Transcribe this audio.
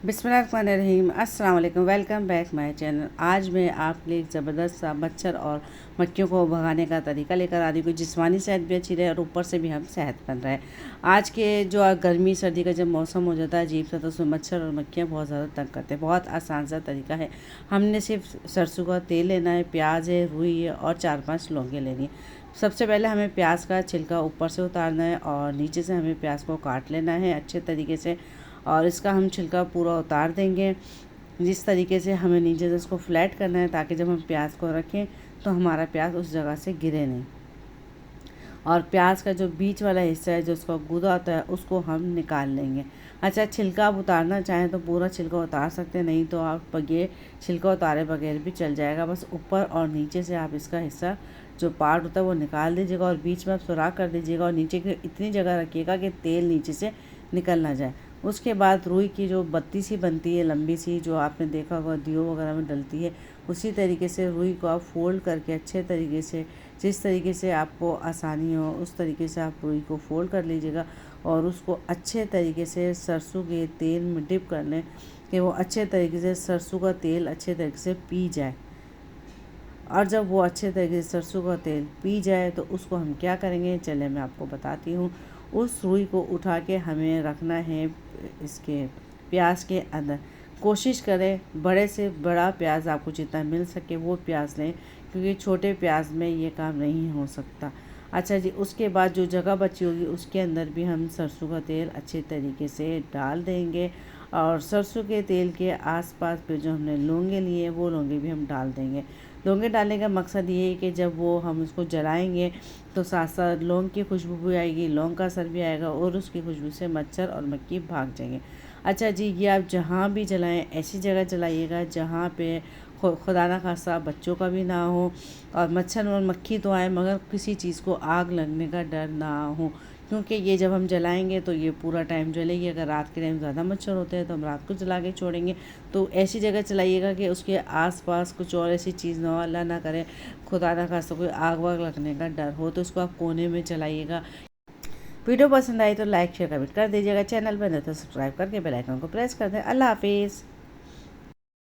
बिस्मिल्लाहिर्रहमानिर्रहीम। अस्सलाम वालेकुम। Welcome back my channel. आज मैं आपके लिए एक ज़बरदस्त सा मच्छर और मक्खियों को भगाने का तरीका लेकर आ रही हूँ। जिस्मानी सेहत भी अच्छी रहे और ऊपर से भी हम सेहतमंद रहे। आज के जो गर्मी सर्दी का जब मौसम हो जाता है अजीब सा, तो उसमें मच्छर और मक्खियाँ बहुत ज़्यादा तंग करते हैं। बहुत आसान सा तरीका है। हमने सिर्फ सरसों का तेल लेना है, प्याज है, रुई है और 4-5 लौंगे लेनी है। सबसे पहले हमें प्याज का छिलका ऊपर से उतारना है और नीचे से हमें प्याज को काट लेना है अच्छे तरीके से, और इसका हम छिलका पूरा उतार देंगे। जिस तरीके से हमें नीचे से इसको फ्लैट करना है, ताकि जब हम प्याज को रखें तो हमारा प्याज उस जगह से गिरे नहीं। और प्याज का जो बीच वाला हिस्सा है, जो उसका गूदा होता है, उसको हम निकाल लेंगे। अच्छा, छिलका आप उतारना चाहें तो पूरा छिलका उतार सकते हैं, नहीं तो आप ये छिलका उतारे बगैर भी चल जाएगा। बस ऊपर और नीचे से आप इसका हिस्सा जो पार्ट होता है वो निकाल दीजिएगा और बीच में आप सुराख कर दीजिएगा और नीचे की इतनी जगह रखिएगा कि तेल नीचे से निकल ना जाए। उसके बाद रुई की जो बत्ती सी बनती है लंबी सी, जो आपने देखा होगा दियो वगैरह में डलती है, उसी तरीके से रुई को आप फोल्ड करके अच्छे तरीके से, जिस तरीके से आपको आसानी हो उस तरीके से आप रुई को फोल्ड कर लीजिएगा और उसको अच्छे तरीके से सरसों के तेल में डिप कर लें कि वो अच्छे तरीके से सरसों का तेल अच्छे तरीके से पी जाए। और जब वो अच्छे तरीके से सरसों का तेल पी जाए तो उसको हम क्या करेंगे, चले मैं आपको बताती हूँ। उस रुई को उठा के हमें रखना है इसके प्याज के अंदर। कोशिश करें बड़े से बड़ा प्याज आपको जितना मिल सके वो प्याज लें, क्योंकि छोटे प्याज में ये काम नहीं हो सकता। अच्छा जी, उसके बाद जो जगह बची होगी उसके अंदर भी हम सरसों का तेल अच्छे तरीके से डाल देंगे और सरसों के तेल के आसपास पे जो हमने लौंगे लिए वो लौंगे भी हम डाल देंगे। लौंगे डालने का मकसद ये है कि जब वो हम उसको जलाएंगे तो साथ साथ लौंग की खुशबू भी आएगी, लौंग का असर भी आएगा और उसकी खुशबू से मच्छर और मक्खी भाग जाएंगे। अच्छा जी, ये आप जहाँ भी जलाएं ऐसी जगह जलाइएगा जहाँ पे खुदा ना खास्ता बच्चों का भी ना हो और मच्छर और मक्खी तो आए मगर किसी चीज़ को आग लगने का डर ना हो, क्योंकि ये जब हम जलाएंगे तो ये पूरा टाइम जलेगी। अगर रात के टाइम ज़्यादा मच्छर होते हैं तो हम रात को जला के छोड़ेंगे। तो ऐसी जगह चलाइएगा कि उसके आसपास कुछ और ऐसी चीज़ ना हो, अल्लाह ना करे खुदा ना खास्ता कोई आग वाग लगने का डर हो, तो उसको आप कोने में चलाइएगा। वीडियो पसंद आई तो लाइक शेयर कमेंट कर दीजिएगा। चैनल पर नहीं तो सब्सक्राइब करके बेल आइकन को प्रेस कर दें। अल्लाह हाफिज़।